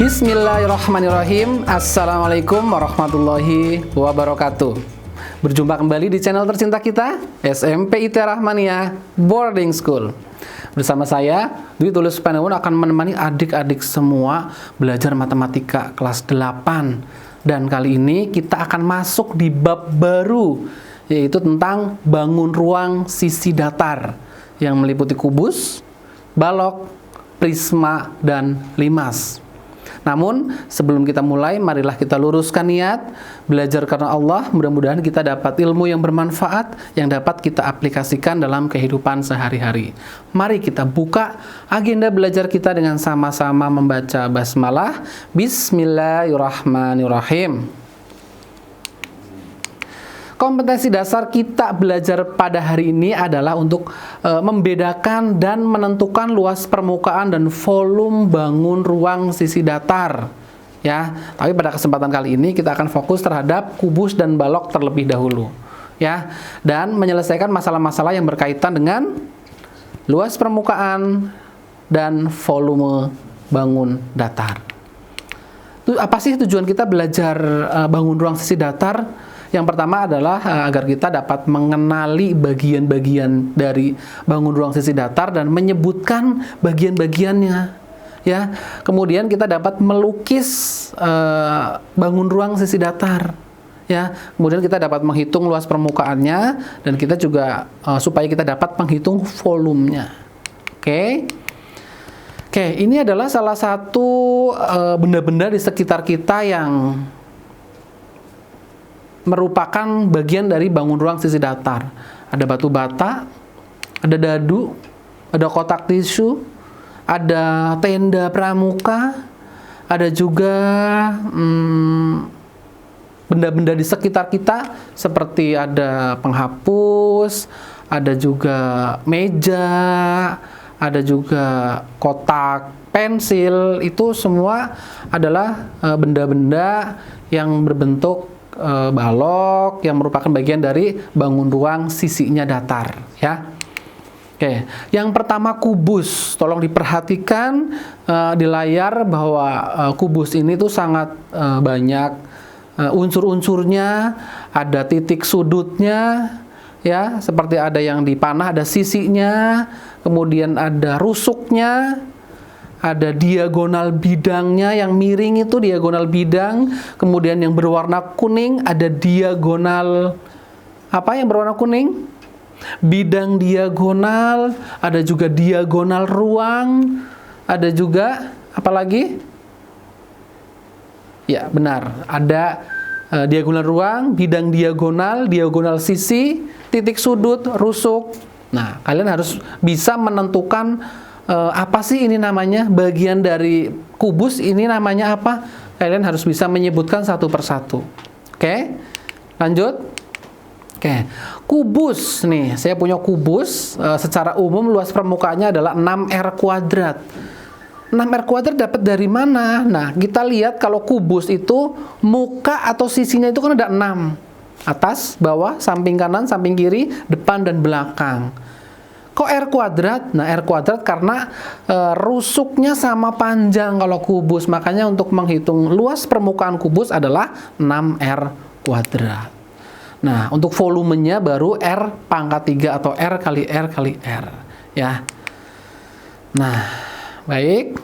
Bismillahirrahmanirrahim. Assalamualaikum warahmatullahi wabarakatuh. Berjumpa kembali di channel tercinta kita, SMP IT Rahmaniah Boarding School. Bersama saya, Dwi Tulus Panewon, akan menemani adik-adik semua belajar matematika kelas 8. Dan kali ini kita akan masuk di bab baru, yaitu tentang bangun ruang sisi datar yang meliputi kubus, balok, prisma, dan limas. Namun, sebelum kita mulai, marilah kita luruskan niat, belajar karena Allah. Mudah-mudahan kita dapat ilmu yang bermanfaat, yang dapat kita aplikasikan dalam kehidupan sehari-hari. Mari kita buka agenda belajar kita dengan sama-sama membaca basmalah. Bismillahirrahmanirrahim. Kompetensi dasar kita belajar pada hari ini adalah untuk membedakan dan menentukan luas permukaan dan volume bangun ruang sisi datar. Ya, tapi pada kesempatan kali ini kita akan fokus terhadap kubus dan balok terlebih dahulu. Ya, dan menyelesaikan masalah-masalah yang berkaitan dengan luas permukaan dan volume bangun datar. Apa sih tujuan kita belajar bangun ruang sisi datar? Yang pertama adalah agar kita dapat mengenali bagian-bagian dari bangun ruang sisi datar dan menyebutkan bagian-bagiannya. Ya, kemudian kita dapat melukis bangun ruang sisi datar. Ya, kemudian kita dapat menghitung luas permukaannya dan kita juga supaya kita dapat menghitung volumenya. Oke, ini adalah salah satu benda-benda di sekitar kita yang merupakan bagian dari bangun ruang sisi datar. Ada batu bata, ada dadu, ada kotak tisu, ada tenda pramuka, ada juga benda-benda di sekitar kita seperti ada penghapus, ada juga meja, ada juga kotak pensil. Itu semua adalah benda-benda yang berbentuk balok yang merupakan bagian dari bangun ruang sisinya datar, ya. Oke, yang pertama kubus. Tolong diperhatikan di layar bahwa kubus ini tuh sangat banyak unsur-unsurnya, ada titik sudutnya, ya, seperti ada yang dipanah, ada sisinya, kemudian ada rusuknya, ada diagonal bidangnya yang miring itu diagonal bidang, kemudian yang berwarna kuning ada diagonal apa yang berwarna kuning? Bidang diagonal, ada juga diagonal ruang, ada juga apa lagi? Ya, benar. Ada diagonal ruang, bidang diagonal, diagonal sisi, titik sudut, rusuk. Nah, kalian harus bisa menentukan apa sih ini namanya, bagian dari kubus ini namanya apa? Kalian harus bisa menyebutkan satu persatu. Oke, lanjut. Oke, kubus nih, saya punya kubus. Secara umum luas permukaannya adalah 6R kuadrat. 6R kuadrat dapat dari mana? Nah, kita lihat kalau kubus itu muka atau sisinya itu kan ada 6. Atas, bawah, samping kanan, samping kiri, depan dan belakang. Kok R kuadrat? Nah, R kuadrat karena rusuknya sama panjang kalau kubus. Makanya untuk menghitung luas permukaan kubus adalah 6R kuadrat. Nah, untuk volumenya baru R pangkat 3 atau R kali R kali R. Ya. Nah, baik.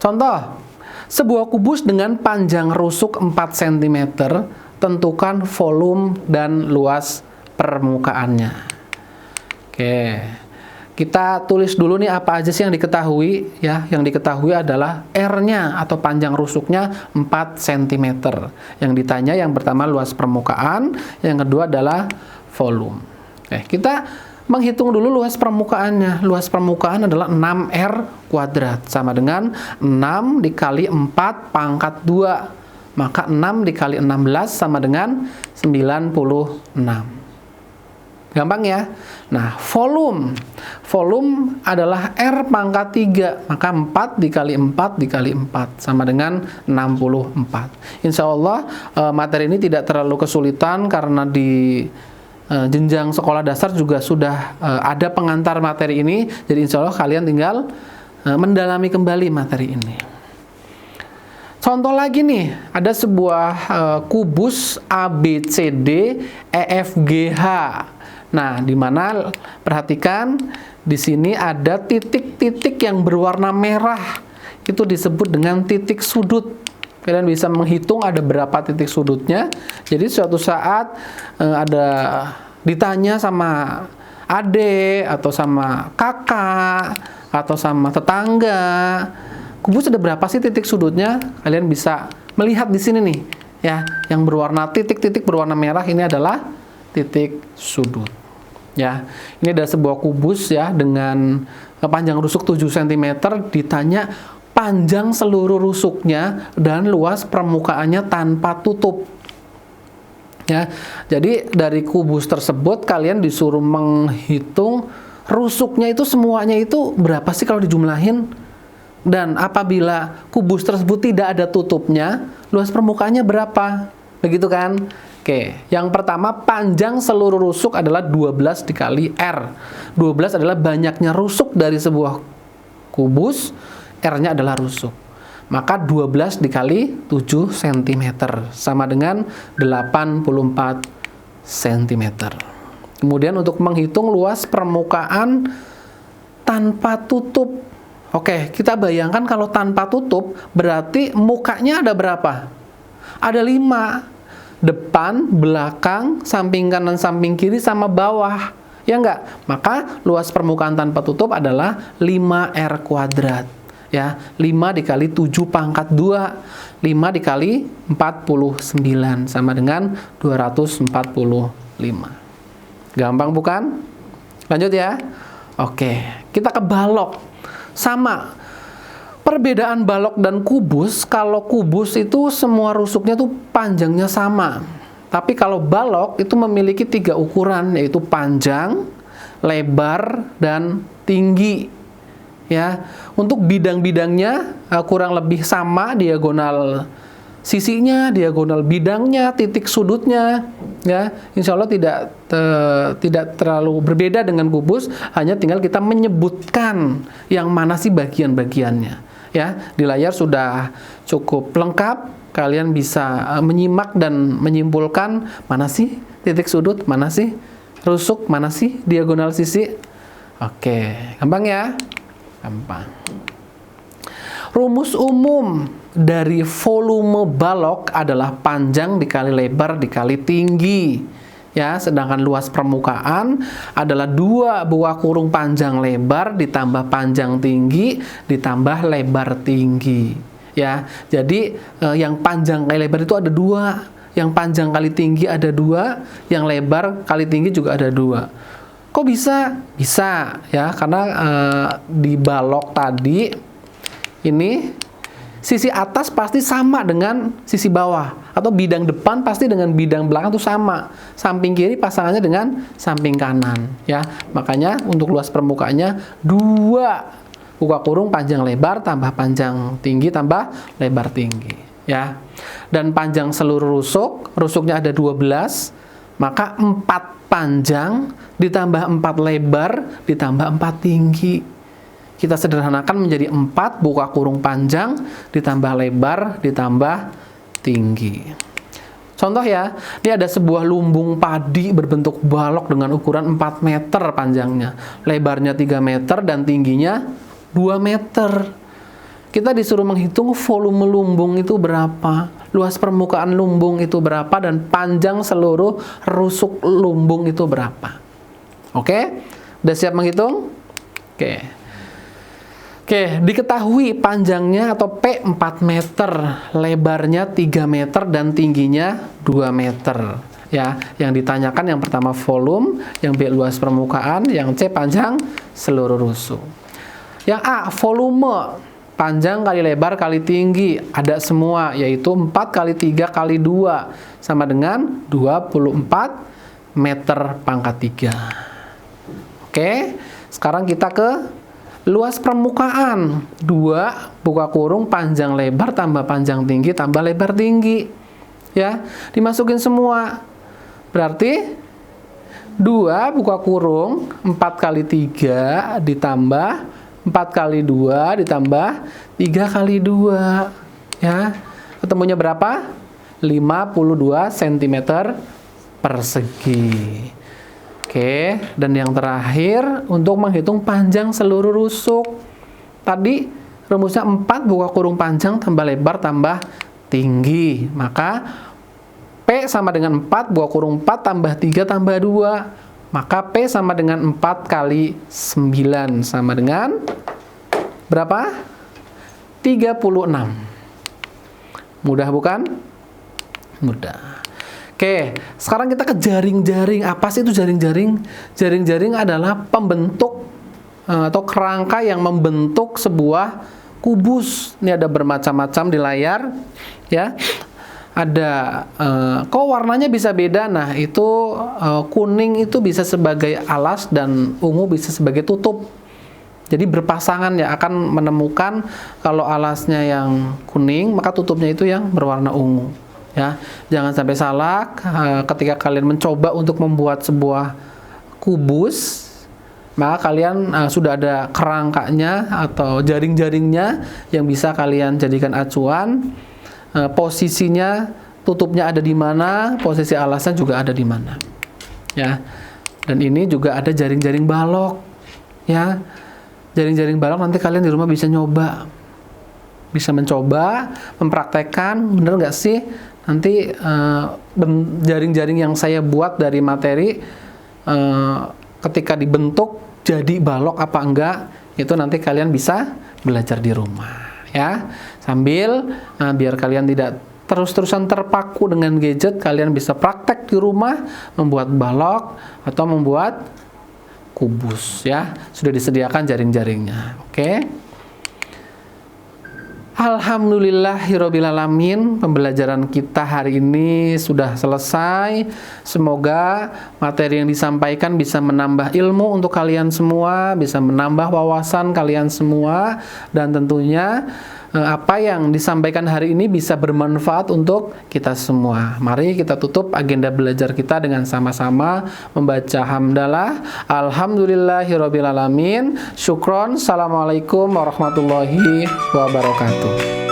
Contoh, sebuah kubus dengan panjang rusuk 4 cm, tentukan volume dan luas permukaannya. Oke, kita tulis dulu nih apa aja sih yang diketahui, ya. Yang diketahui adalah R-nya atau panjang rusuknya 4 cm. Yang ditanya yang pertama luas permukaan, yang kedua adalah volume. Kita menghitung dulu luas permukaannya. Luas permukaan adalah 6R kuadrat, sama dengan 6 dikali 4 pangkat 2. Maka 6 dikali 16 sama dengan 96. Gampang ya? Nah, volume adalah R pangkat 3, maka 4 dikali 4 dikali 4 sama dengan 64. Insya Allah materi ini tidak terlalu kesulitan karena di jenjang sekolah dasar juga sudah ada pengantar materi ini. Jadi insya Allah kalian tinggal mendalami kembali materi ini. Contoh lagi nih, ada sebuah kubus ABCD EFGH. Nah, di mana perhatikan di sini ada titik-titik yang berwarna merah. Itu disebut dengan titik sudut. Kalian bisa menghitung ada berapa titik sudutnya. Jadi suatu saat ada ditanya sama adik atau sama kakak atau sama tetangga, kubus ada berapa sih titik sudutnya? Kalian bisa melihat di sini nih, ya, yang berwarna titik-titik berwarna merah ini adalah titik sudut. Ya, ini ada sebuah kubus ya dengan panjang rusuk 7 cm, ditanya panjang seluruh rusuknya dan luas permukaannya tanpa tutup. Ya, jadi dari kubus tersebut kalian disuruh menghitung rusuknya itu semuanya itu berapa sih kalau dijumlahin, dan apabila kubus tersebut tidak ada tutupnya, luas permukaannya berapa, begitu kan? Oke, yang pertama panjang seluruh rusuk adalah 12 dikali R. 12 adalah banyaknya rusuk dari sebuah kubus, R-nya adalah rusuk. Maka 12 dikali 7 cm sama dengan 84 cm. Kemudian untuk menghitung luas permukaan tanpa tutup. Oke, kita bayangkan kalau tanpa tutup berarti mukanya ada berapa? Ada 5. Depan, belakang, samping kanan, samping kiri, sama bawah. Ya enggak? Maka luas permukaan tanpa tutup adalah 5R kuadrat. Ya, 5 dikali 7 pangkat 2, 5 dikali 49 sama dengan 245. Gampang bukan? Lanjut ya. Oke, kita ke balok. Sama. Perbedaan balok dan kubus, kalau kubus itu semua rusuknya tuh panjangnya sama. Tapi kalau balok itu memiliki 3 ukuran, yaitu panjang, lebar, dan tinggi. Ya, untuk bidang-bidangnya kurang lebih sama, diagonal sisinya, diagonal bidangnya, titik sudutnya, ya, insya Allah tidak terlalu berbeda dengan kubus, hanya tinggal kita menyebutkan yang mana sih bagian-bagiannya. Ya, di layar sudah cukup lengkap, kalian bisa menyimak dan menyimpulkan mana sih titik sudut, mana sih rusuk, mana sih diagonal sisi. Oke, gampang ya? Gampang. Rumus umum dari volume balok adalah panjang dikali lebar dikali tinggi. Ya, sedangkan luas permukaan adalah 2 buah kurung panjang lebar ditambah panjang tinggi ditambah lebar tinggi. Ya, jadi yang panjang kali lebar itu ada 2, yang panjang kali tinggi ada 2, yang lebar kali tinggi juga ada 2. Kok bisa? Bisa ya, karena di balok tadi ini sisi atas pasti sama dengan sisi bawah, atau bidang depan pasti dengan bidang belakang itu sama. Samping kiri pasangannya dengan samping kanan ya. Makanya untuk luas permukaannya 2 buka kurung panjang lebar tambah panjang tinggi tambah lebar tinggi ya. Dan panjang seluruh rusuknya ada 12, maka 4 panjang ditambah 4 lebar ditambah 4 tinggi. Kita sederhanakan menjadi 4 buka kurung panjang ditambah lebar ditambah tinggi. Contoh ya, ini ada sebuah lumbung padi berbentuk balok dengan ukuran 4 meter panjangnya, lebarnya 3 meter dan tingginya 2 meter. Kita disuruh menghitung volume lumbung itu berapa, luas permukaan lumbung itu berapa, dan panjang seluruh rusuk lumbung itu berapa. Oke? Udah siap menghitung? Oke. Oke, diketahui panjangnya atau P 4 meter, lebarnya 3 meter dan tingginya 2 meter. Ya, yang ditanyakan yang pertama volume, yang B luas permukaan, yang C panjang seluruh rusuk. Yang A volume, panjang kali lebar kali tinggi, ada semua, yaitu 4 kali 3 kali 2 sama dengan 24 meter pangkat 3. Oke, sekarang kita ke luas permukaan. 2 buka kurung panjang lebar tambah panjang tinggi tambah lebar tinggi. Ya, dimasukin semua. Berarti 2 buka kurung 4 kali 3 ditambah 4 kali 2 ditambah 3 kali 2 ya. Ketemunya berapa? 52 cm persegi. Oke, dan yang terakhir untuk menghitung panjang seluruh rusuk. Tadi rumusnya 4 buka kurung panjang tambah lebar tambah tinggi. Maka P sama dengan 4 buka kurung 4 tambah 3 tambah 2. Maka P sama dengan 4 kali 9 sama dengan berapa? 36. Mudah bukan? Mudah. Oke, sekarang kita ke jaring-jaring. Apa sih itu jaring-jaring? Jaring-jaring adalah pembentuk atau kerangka yang membentuk sebuah kubus. Ini ada bermacam-macam di layar, ya. Ada, kok warnanya bisa beda? Nah, itu kuning itu bisa sebagai alas dan ungu bisa sebagai tutup. Jadi berpasangan ya, akan menemukan kalau alasnya yang kuning, maka tutupnya itu yang berwarna ungu. Ya, jangan sampai salah ketika kalian mencoba untuk membuat sebuah kubus, maka kalian sudah ada kerangkanya atau jaring-jaringnya yang bisa kalian jadikan acuan. Posisinya, tutupnya ada di mana, posisi alasnya juga ada di mana. Ya, dan ini juga ada jaring-jaring balok. Ya, jaring-jaring balok nanti kalian di rumah bisa nyoba, bisa mencoba, mempraktekkan, bener nggak sih? Nanti jaring-jaring yang saya buat dari materi ketika dibentuk jadi balok apa enggak, itu nanti kalian bisa belajar di rumah ya. Sambil biar kalian tidak terus-terusan terpaku dengan gadget, kalian bisa praktek di rumah membuat balok atau membuat kubus ya. Sudah disediakan jaring-jaringnya. Oke. Alhamdulillahirobbilalamin, pembelajaran kita hari ini sudah selesai. Semoga materi yang disampaikan bisa menambah ilmu untuk kalian semua, bisa menambah wawasan kalian semua, dan tentunya apa yang disampaikan hari ini bisa bermanfaat untuk kita semua. Mari kita tutup agenda belajar kita dengan sama-sama membaca hamdalah. Alhamdulillahirobbilalamin. Syukron. Assalamualaikum warahmatullahi wabarakatuh.